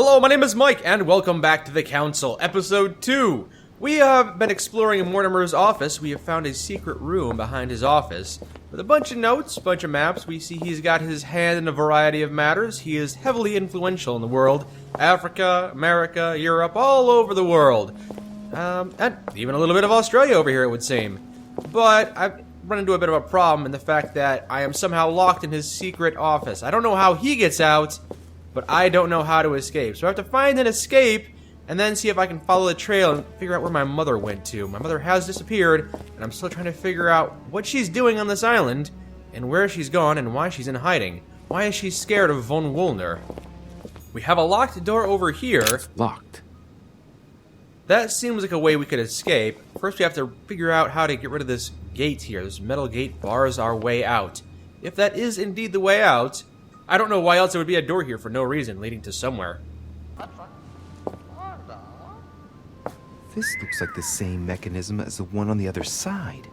Hello, my name is Mike, and welcome back to the Council, Episode 2. We have been exploring Mortimer's office. We have found a secret room behind his office with a bunch of notes, a bunch of maps. We see he's got his hand in a variety of matters. He is heavily influential in the world. Africa, America, Europe, all over the world. And even a little bit of Australia over here, it would seem. But I've run into a bit of a problem in the fact that I am somehow locked in his secret office. I don't know how he gets out, but I don't know how to escape. So I have to find an escape and then see if I can follow the trail and figure out where my mother went to. My mother has disappeared, and I'm still trying to figure out what she's doing on this island, and where she's gone, and why she's in hiding. Why is she scared of von Wollner? We have a locked door over here. It's locked. That seems like a way we could escape. First, we have to figure out how to get rid of this gate here. This metal gate bars our way out. If that is indeed the way out, I don't know why else there would be a door here for no reason, leading to somewhere. This looks like the same mechanism as the one on the other side.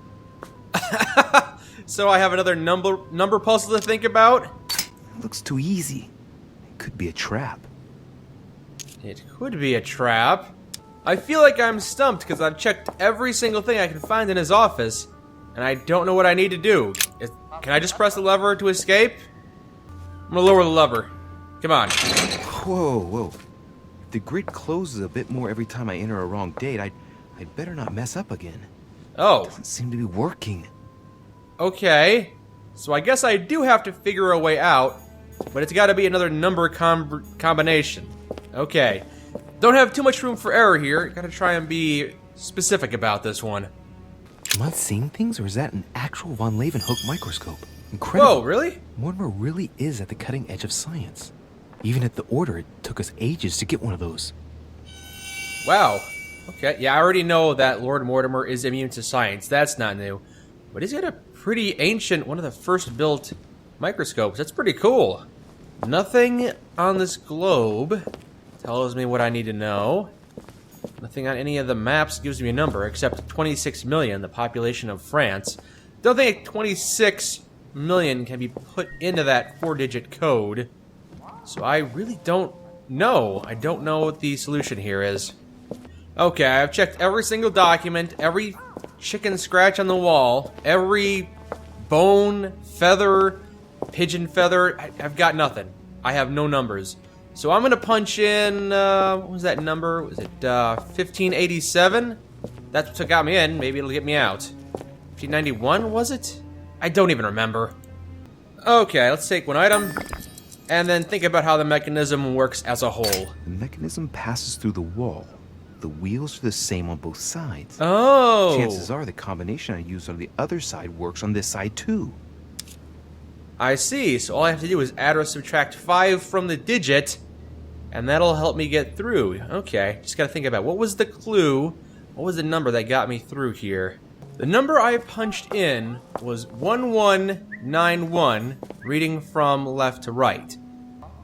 So I have another number puzzle to think about? It looks too easy. It could be a trap. It could be a trap. I feel like I'm stumped because I've checked every single thing I can find in his office, and I don't know what I need to do. Can I just press the lever to escape? I'm gonna lower the lever. Come on. Whoa. If the grid closes a bit more every time I enter a wrong date, I'd better not mess up again. Oh. Doesn't seem to be working. Okay. So I guess I do have to figure a way out, but it's gotta be another number combination. Okay. Don't have too much room for error here. Gotta try and be specific about this one. Am I seeing things, or is that an actual von Leeuwenhoek microscope? Incredible. Whoa, really? Mortimer really is at the cutting edge of science. Even at the Order, it took us ages to get one of those. Wow. Okay, yeah, I already know that Lord Mortimer is immune to science. That's not new. But he's got a pretty ancient, one of the first built microscopes. That's pretty cool. Nothing on this globe tells me what I need to know. Nothing on any of the maps gives me a number, except 26 million, the population of France. Don't think 26 million can be put into that 4-digit code. So I really don't know. I don't know what the solution here is. Okay, I've checked every single document, every chicken scratch on the wall, every bone, feather, pigeon feather. I've got nothing. I have no numbers. So I'm gonna punch in, what was that number? Was it 1587? That's what got me in. Maybe it'll get me out. 1591, was it? I don't even remember. Okay, let's take one item, and then think about how the mechanism works as a whole. The mechanism passes through the wall. The wheels are the same on both sides. Oh! Chances are the combination I used on the other side works on this side too. I see, so all I have to do is add or subtract 5 from the digit, and that'll help me get through. Okay, just gotta think about what was the clue, what was the number that got me through here. The number I punched in was 1191, reading from left to right.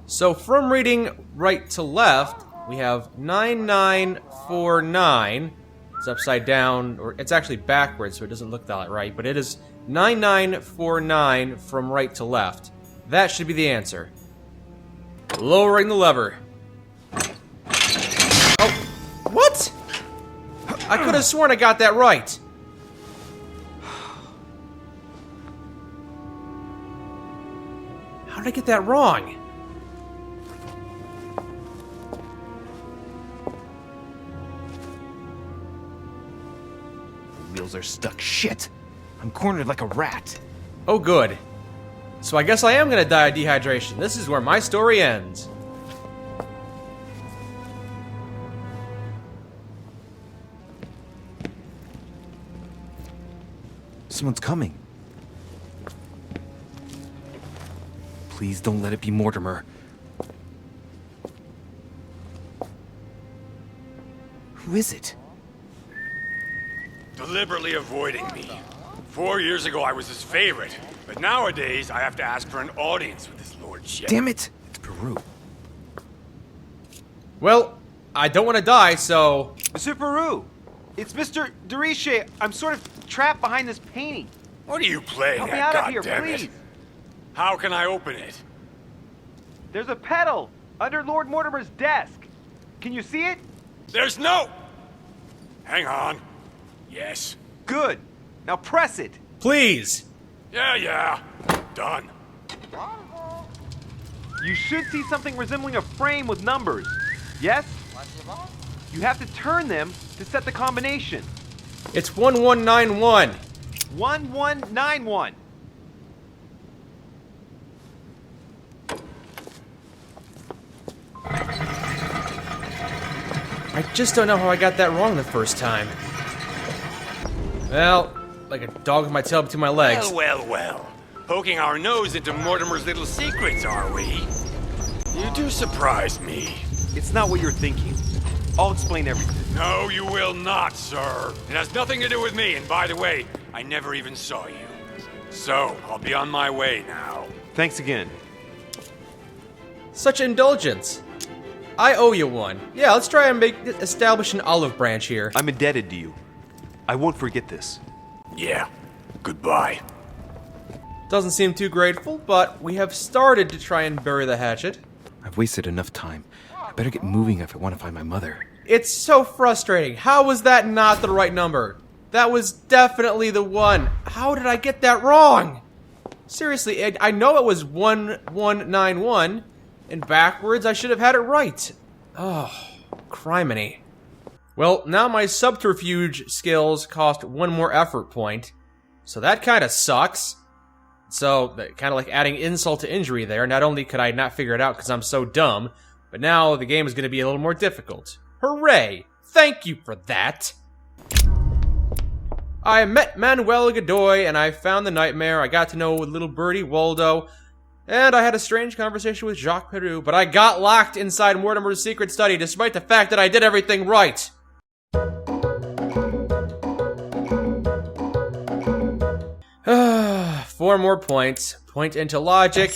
So from reading right to left, we have 9949. It's upside down, or it's actually backwards, so it doesn't look that right, but it is 9949 from right to left. That should be the answer. Lowering the lever. Oh, what? I could have sworn I got that right. How did I get that wrong? The wheels are stuck. Shit! I'm cornered like a rat. Oh, good. So I guess I am gonna die of dehydration. This is where my story ends. Someone's coming. Please don't let it be Mortimer. Who is it? Deliberately avoiding me. 4 years ago, I was his favorite, but nowadays, I have to ask for an audience with his lordship. Damn it! It's Peru. Well, I don't want to die, so... Monsieur Peru, it's Mr. Deriche. I'm sort of trapped behind this painting. What are you playing Help me at, out of here, goddammit? please. How can I open it? There's a pedal. Under Lord Mortimer's desk. Can you see it? There's no... Hang on. Yes. Good. Now press it. Please. Yeah. Done. You should see something resembling a frame with numbers. Yes? You have to turn them to set the combination. It's 1191. 1191. I just don't know how I got that wrong the first time. Well, like a dog with my tail between my legs. Well. Poking our nose into Mortimer's little secrets, are we? You do surprise me. It's not what you're thinking. I'll explain everything. No, you will not, sir. It has nothing to do with me, and by the way, I never even saw you. So, I'll be on my way now. Thanks again. Such indulgence. I owe you one. Yeah, let's try and establish an olive branch here. I'm indebted to you. I won't forget this. Yeah. Goodbye. Doesn't seem too grateful, but we have started to try and bury the hatchet. I've wasted enough time. I better get moving if I want to find my mother. It's so frustrating. How was that not the right number? That was definitely the one. How did I get that wrong? Seriously, I know it was 1191, and backwards I should have had it right. Oh, criminy. Well, now my subterfuge skills cost one more effort point, so that kind of sucks. So, kind of like adding insult to injury there. Not only could I not figure it out because I'm so dumb, but now the game is going to be a little more difficult. Hooray! Thank you for that! I met Manuel Godoy, and I found the nightmare. I got to know little birdie Waldo, and I had a strange conversation with Jacques Peru, but I got locked inside Mortimer's secret study despite the fact that I did everything right. Four more points. Point into logic.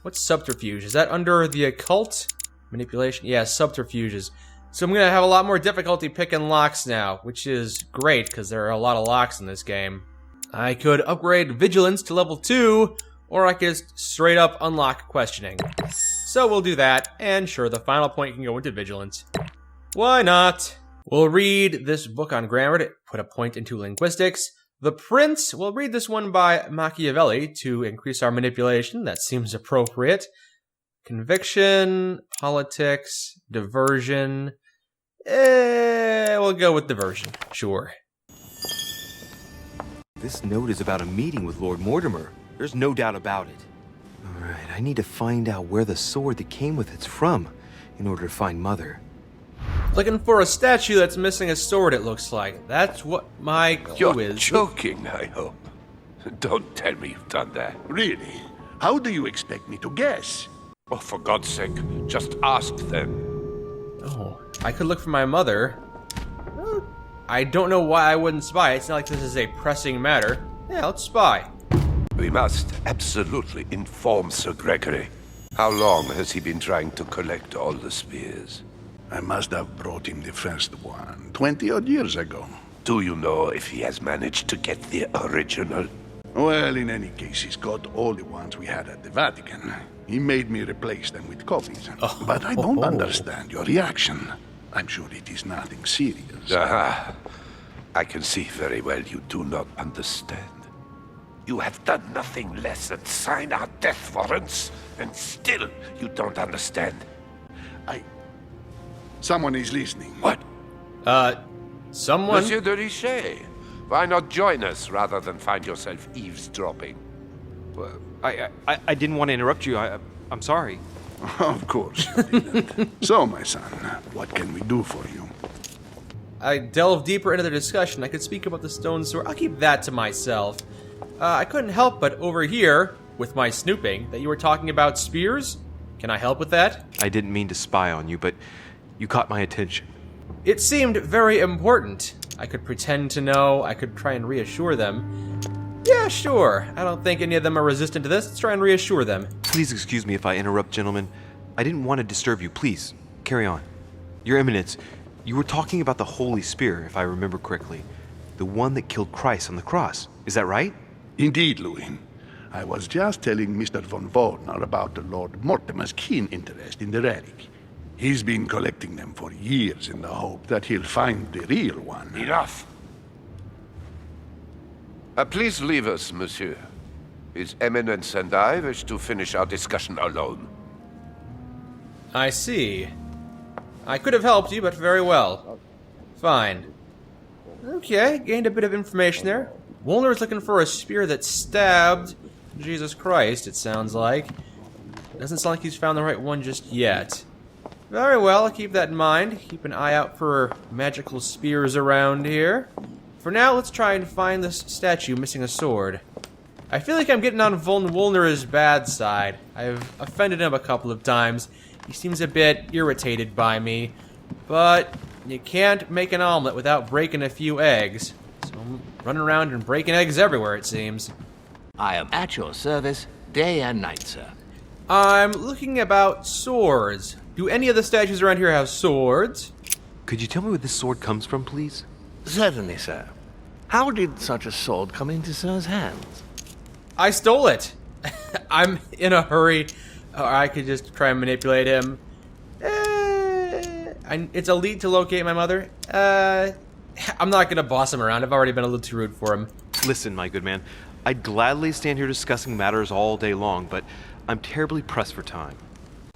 What's subterfuge? Is that under the occult? Manipulation? Yeah, subterfuges. So I'm going to have a lot more difficulty picking locks now, which is great, because there are a lot of locks in this game. I could upgrade vigilance to level 2, or I could straight up unlock questioning. So we'll do that, and sure, the final point can go into vigilance. Why not? We'll read this book on grammar to put a point into linguistics. The Prince, we'll read this one by Machiavelli to increase our manipulation. That seems appropriate. Conviction, politics, diversion. We'll go with diversion, sure. This note is about a meeting with Lord Mortimer. There's no doubt about it. Alright, I need to find out where the sword that came with it's from in order to find Mother. Looking for a statue that's missing a sword, it looks like. That's what my clue You're is. joking, I hope. Don't tell me you've done that. Really? How do you expect me to guess? Oh, for God's sake, just ask them. Oh, I could look for my mother. I don't know why I wouldn't spy. It's not like this is a pressing matter. Yeah, let's spy. We must absolutely inform Sir Gregory. How long has he been trying to collect all the spears? I must have brought him the first one 20-odd years ago. Do you know if he has managed to get the original? Well, in any case, he's got all the ones we had at the Vatican. He made me replace them with copies. But I don't understand your reaction. I'm sure it is nothing serious. Aha. I can see very well you do not understand. You have done nothing less than sign our death warrants, and still you don't understand. Someone is listening. What? Someone? Monsieur de Richet, why not join us rather than find yourself eavesdropping? Well, I didn't want to interrupt you. I'm sorry. Of course you didn't. So, my son, what can we do for you? I delve deeper into the discussion. I could speak about the stone sword. I'll keep that to myself. I couldn't help but overhear, with my snooping, that you were talking about spears. Can I help with that? I didn't mean to spy on you, but you caught my attention. It seemed very important. I could pretend to know. I could try and reassure them. Yeah, sure. I don't think any of them are resistant to this. Let's try and reassure them. Please excuse me if I interrupt, gentlemen. I didn't want to disturb you. Please, carry on. Your Eminence, you were talking about the Holy Spear, if I remember correctly. The one that killed Christ on the cross. Is that right? Indeed, Louis. I was just telling Mr. von Wagner about the Lord Mortimer's keen interest in the relic. He's been collecting them for years in the hope that he'll find the real one. Enough. Please leave us, monsieur. His Eminence and I wish to finish our discussion alone. I see. I could have helped you, but very well. Fine. Okay, gained a bit of information there. Woolner's looking for a spear that stabbed Jesus Christ, it sounds like. Doesn't sound like he's found the right one just yet. Very well, I'll keep that in mind. Keep an eye out for magical spears around here. For now, let's try and find this statue missing a sword. I feel like I'm getting on Von Woolner's bad side. I've offended him a couple of times. He seems a bit irritated by me. But you can't make an omelet without breaking a few eggs. So I'm running around and breaking eggs everywhere, it seems. I am at your service, day and night, sir. I'm looking about swords. Do any of the statues around here have swords? Could you tell me where this sword comes from, please? Certainly, sir. How did such a sword come into sir's hands? I stole it. I'm in a hurry. Or I could just try and manipulate him. It's a lead to locate my mother. I'm not gonna boss him around. I've already been a little too rude for him. Listen, my good man, I'd gladly stand here discussing matters all day long, but I'm terribly pressed for time.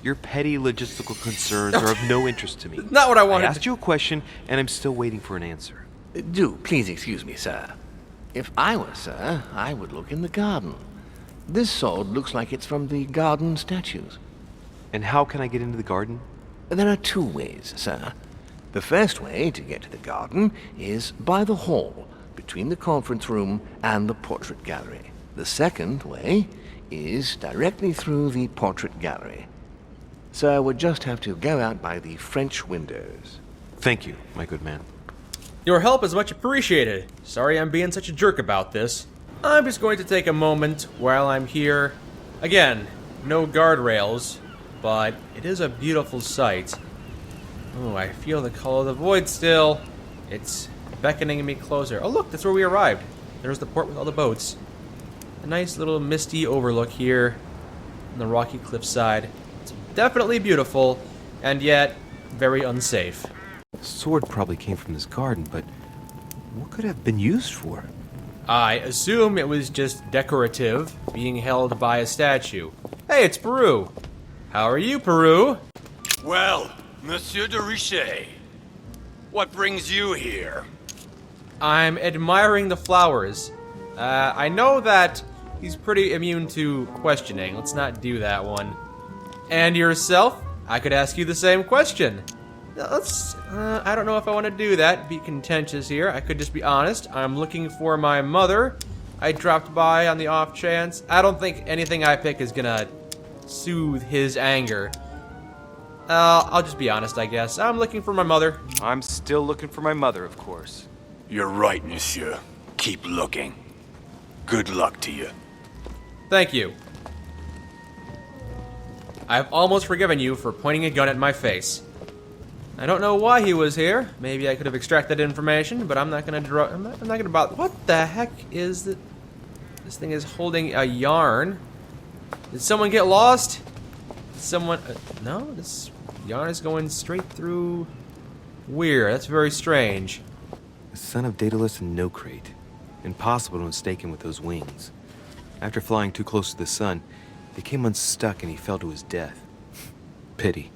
Your petty logistical concerns are of no interest to me. Not what I wanted. I asked you a question, and I'm still waiting for an answer. Do please excuse me, sir. If I were sir, I would look in the garden. This sword looks like it's from the garden statues. And how can I get into the garden? There are two ways, sir. The first way to get to the garden is by the hall, between the conference room and the portrait gallery. The second way is directly through the portrait gallery. Sir would just have to go out by the French windows. Thank you, my good man. Your help is much appreciated. Sorry I'm being such a jerk about this. I'm just going to take a moment while I'm here. Again, no guardrails, but it is a beautiful sight. Oh, I feel the call of the void still. It's beckoning me closer. Oh look, that's where we arrived. There's the port with all the boats. A nice little misty overlook here on the rocky cliffside. It's definitely beautiful, and yet very unsafe. The sword probably came from this garden, but what could it have been used for? I assume it was just decorative, being held by a statue. Hey, it's Peru. How are you, Peru? Well, Monsieur de Richet, what brings you here? I'm admiring the flowers. I know that he's pretty immune to questioning. Let's not do that one. And yourself? I could ask you the same question. I don't know if I want to do that, be contentious here. I could just be honest. I'm looking for my mother. I dropped by on the off chance. I don't think anything I pick is gonna soothe his anger. I'll just be honest, I guess. I'm looking for my mother. I'm still looking for my mother, of course. You're right, monsieur. Keep looking. Good luck to you. Thank you. I've almost forgiven you for pointing a gun at my face. I don't know why he was here. Maybe I could have extracted information, but I'm not gonna draw. I'm not gonna bother. What the heck is it? This thing is holding a yarn. Did someone get lost? Someone? No, this yarn is going straight through. Weird. That's very strange. The son of Daedalus and Nocrate. Impossible to mistake him with those wings. After flying too close to the sun, they came unstuck and he fell to his death. Pity.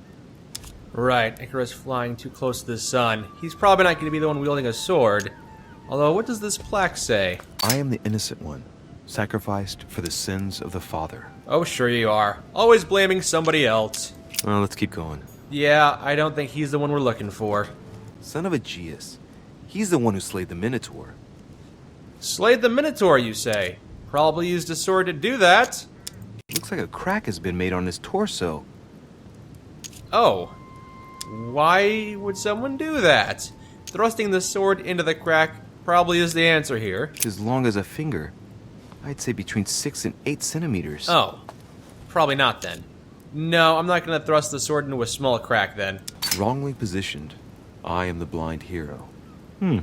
Right, Icarus flying too close to the sun. He's probably not going to be the one wielding a sword. Although, what does this plaque say? I am the innocent one, sacrificed for the sins of the father. Oh, sure you are. Always blaming somebody else. Well, let's keep going. Yeah, I don't think he's the one we're looking for. Son of Aegeus. He's the one who slayed the Minotaur. Slayed the Minotaur, you say? Probably used a sword to do that. Looks like a crack has been made on his torso. Oh. Why would someone do that? Thrusting the sword into the crack probably is the answer here. It's as long as a finger. I'd say between 6 and 8 centimeters. Oh. Probably not then. No, I'm not going to thrust the sword into a small crack then. Wrongly positioned. I am the blind hero. I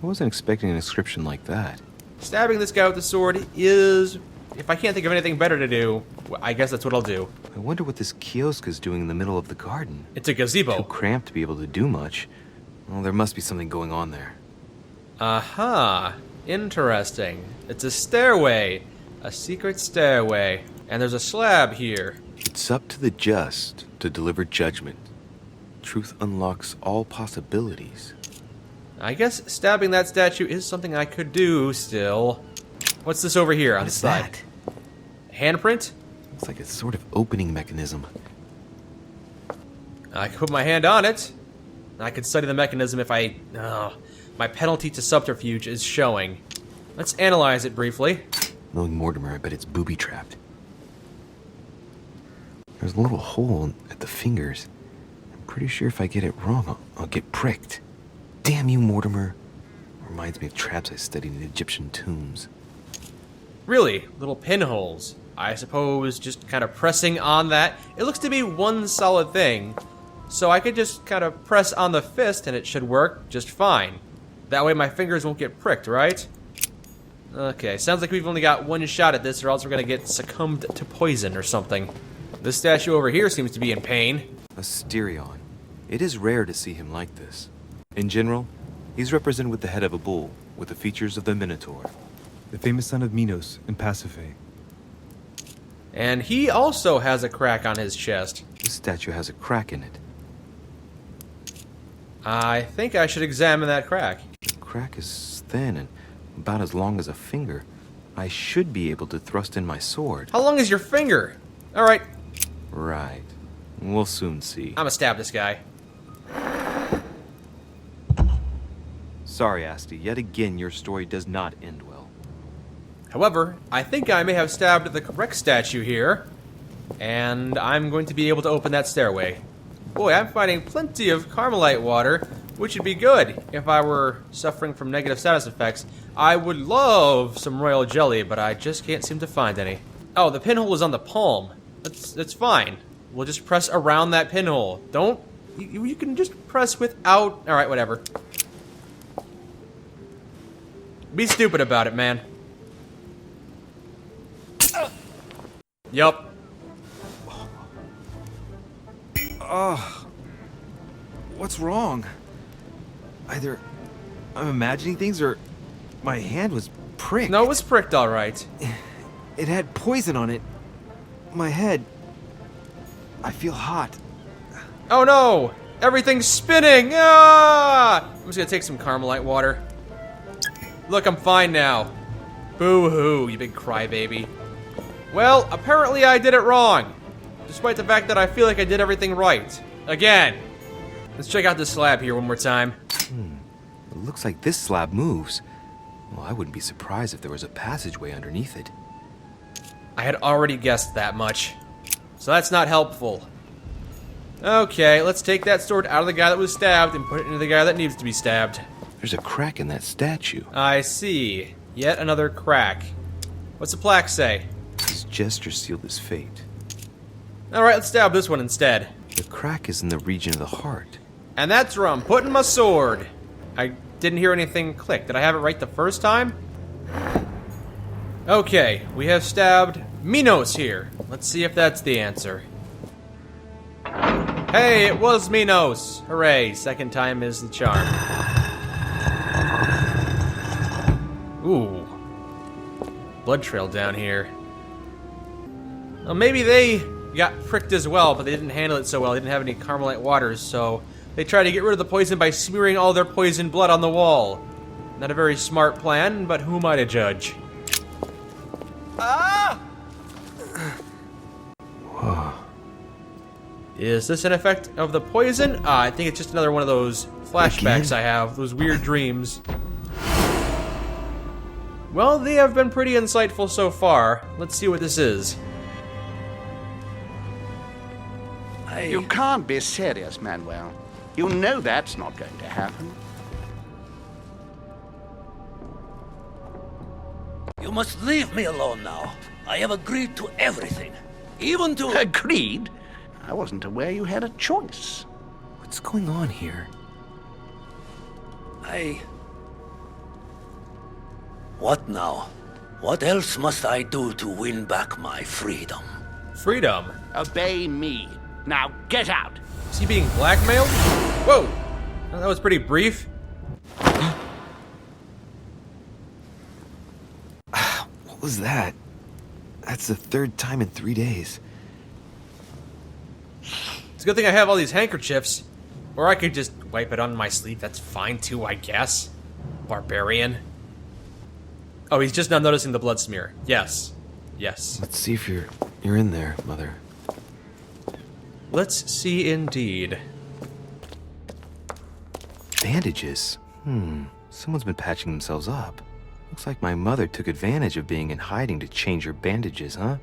wasn't expecting an inscription like that. Stabbing this guy with the sword is if I can't think of anything better to do, I guess that's what I'll do. I wonder what this kiosk is doing in the middle of the garden. It's a gazebo. Too cramped to be able to do much. Well, there must be something going on there. Aha. Interesting. It's a stairway. A secret stairway. And there's a slab here. It's up to the just to deliver judgment. Truth unlocks all possibilities. I guess stabbing that statue is something I could do still. What's this over here on What the is side? that? Handprint? It's like a sort of opening mechanism. I could put my hand on it. I could study the mechanism if I... my penalty to subterfuge is showing. Let's analyze it briefly. Knowing Mortimer, I bet it's booby-trapped. There's a little hole at the fingers. I'm pretty sure if I get it wrong, I'll get pricked. Damn you, Mortimer. Reminds me of traps I studied in Egyptian tombs. Really, little pinholes. I suppose just kind of pressing on that. It looks to be one solid thing. So I could just kind of press on the fist and it should work just fine. That way my fingers won't get pricked, right? Okay, sounds like we've only got one shot at this or else we're gonna get succumbed to poison or something. This statue over here seems to be in pain. A Styrion. It is rare to see him like this. In general, he's represented with the head of a bull, with the features of the Minotaur. The famous son of Minos and Pasiphae. And he also has a crack on his chest. This statue has a crack in it. I think I should examine that crack. The crack is thin and about as long as a finger. I should be able to thrust in my sword. How long is your finger? Alright, Right. We'll soon see. I'm gonna stab this guy. Sorry, Asti. Yet again, your story does not end well. However, I think I may have stabbed the correct statue here. And I'm going to be able to open that stairway. Boy, I'm finding plenty of Carmelite water, which would be good if I were suffering from negative status effects. I would love some royal jelly, but I just can't seem to find any. Oh, the pinhole is on the palm. That's fine. We'll just press around that pinhole. Don't... You can just press without... Alright, whatever. Be stupid about it, man. Yup. What's wrong? Either I'm imagining things or my hand was pricked. No, it was pricked alright. It had poison on it. My head. I feel hot. Oh no! Everything's spinning! Ah! I'm just gonna take some Carmelite water. Look, I'm fine now. Boo-hoo, you big crybaby. Well, apparently I did it wrong. Despite the fact that I feel like I did everything right. Again. Let's check out this slab here one more time. It looks like this slab moves. Well, I wouldn't be surprised if there was a passageway underneath it. I had already guessed that much. So that's not helpful. Okay, let's take that sword out of the guy that was stabbed and put it into the guy that needs to be stabbed. There's a crack in that statue. I see. Yet another crack. What's the plaque say? His gesture sealed his fate. Alright, let's stab this one instead. The crack is in the region of the heart. And that's where I'm putting my sword. I didn't hear anything click. Did I have it right the first time? Okay, we have stabbed Minos here. Let's see if that's the answer. Hey, it was Minos! Hooray, second time is the charm. Ooh. Blood trail down here. Well, maybe they got pricked as well, but they didn't handle it so well. They didn't have any Carmelite waters, so they tried to get rid of the poison by smearing all their poison blood on the wall. Not a very smart plan, but who am I to judge? Ah! Whoa. Is this an effect of the poison? I think it's just another one of those flashbacks I have, those weird dreams. Well, they have been pretty insightful so far. Let's see what this is. You can't be serious, Manuel. You know that's not going to happen. You must leave me alone now. I have agreed to everything. Even to... Agreed? I wasn't aware you had a choice. What's going on here? What now? What else must I do to win back my freedom? Freedom? Obey me. Now get out. Is he being blackmailed? Whoa! Well, that was pretty brief. What was that? That's the third time in 3 days. It's a good thing I have all these handkerchiefs. Or I could just wipe it on my sleeve. That's fine too, I guess. Barbarian. Oh, he's just now noticing the blood smear. Yes. Yes. Let's see if you're in there, Mother. Let's see indeed. Bandages? Someone's been patching themselves up. Looks like my mother took advantage of being in hiding to change her bandages, huh?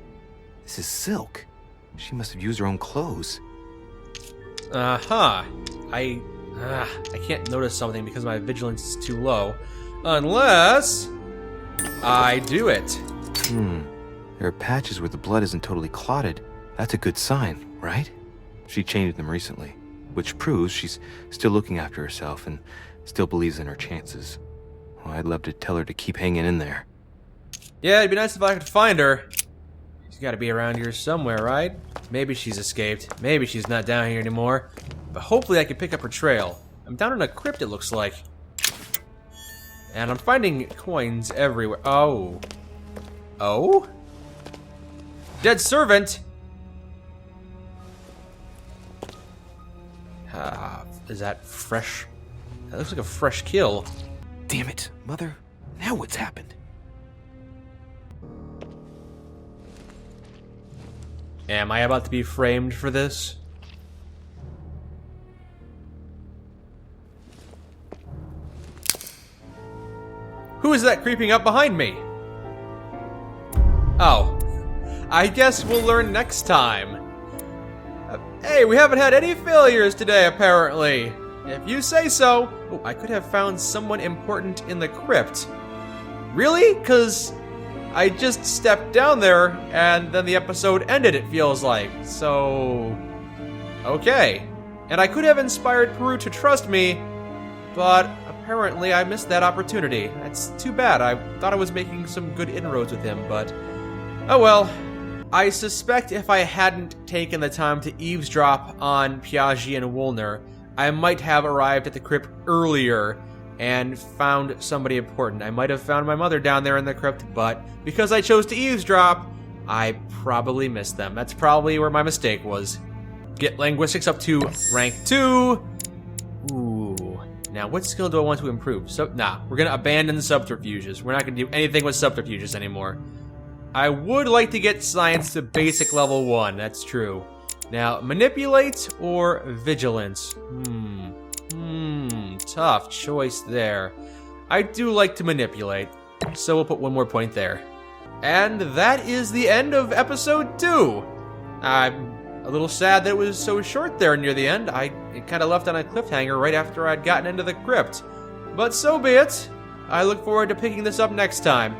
This is silk. She must have used her own clothes. Uh-huh. I can't notice something because my vigilance is too low. Unless I do it. There are patches where the blood isn't totally clotted. That's a good sign, right? She changed them recently, which proves she's still looking after herself and still believes in her chances. Well, I'd love to tell her to keep hanging in there. Yeah, it'd be nice if I could find her. She's gotta be around here somewhere, right? Maybe she's escaped. Maybe she's not down here anymore. But hopefully I can pick up her trail. I'm down in a crypt, it looks like. And I'm finding coins everywhere. Oh. Oh? Dead servant! Is that fresh? That looks like a fresh kill. Damn it, Mother. Now what's happened? Am I about to be framed for this? Who is that creeping up behind me? Oh. I guess we'll learn next time. Hey, we haven't had any failures today, apparently. If you say so. Oh, I could have found someone important in the crypt. Really? 'Cause I just stepped down there, and then the episode ended, it feels like. So... okay. And I could have inspired Peru to trust me, but apparently I missed that opportunity. That's too bad. I thought I was making some good inroads with him, but... oh well. I suspect if I hadn't taken the time to eavesdrop on Piaggi and Woolner, I might have arrived at the crypt earlier and found somebody important. I might have found my mother down there in the crypt, but because I chose to eavesdrop, I probably missed them. That's probably where my mistake was. Get linguistics up to rank 2. Ooh. Now, what skill do I want to improve? Nah, we're gonna abandon subterfuges. We're not gonna do anything with subterfuges anymore. I would like to get science to basic level 1, that's true. Now, manipulate or vigilance? Tough choice there. I do like to manipulate, so we'll put 1 more point there. And that is the end of episode 2. I'm a little sad that it was so short there near the end. It kind of left on a cliffhanger right after I'd gotten into the crypt. But so be it. I look forward to picking this up next time.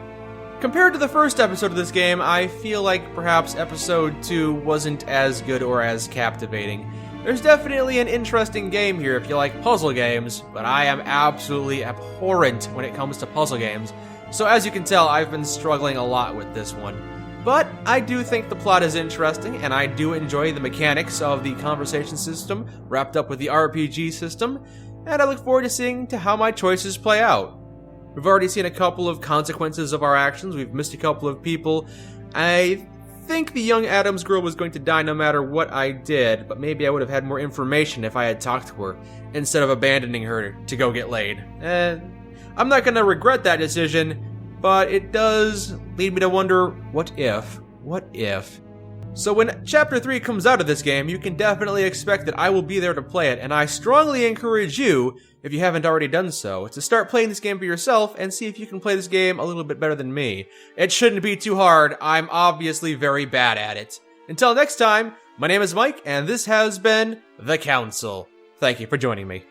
Compared to the first episode of this game, I feel like perhaps episode 2 wasn't as good or as captivating. There's definitely an interesting game here if you like puzzle games, but I am absolutely abhorrent when it comes to puzzle games, so as you can tell, I've been struggling a lot with this one. But I do think the plot is interesting, and I do enjoy the mechanics of the conversation system wrapped up with the RPG system, and I look forward to seeing how my choices play out. We've already seen a couple of consequences of our actions. We've missed a couple of people. I think the young Adams girl was going to die no matter what I did, but maybe I would have had more information if I had talked to her, instead of abandoning her to go get laid. I'm not going to regret that decision, but it does lead me to wonder, what if? What if? So when Chapter 3 comes out of this game, you can definitely expect that I will be there to play it, and I strongly encourage you, if you haven't already done so, to start playing this game for yourself and see if you can play this game a little bit better than me. It shouldn't be too hard, I'm obviously very bad at it. Until next time, my name is Mike, and this has been The Council. Thank you for joining me.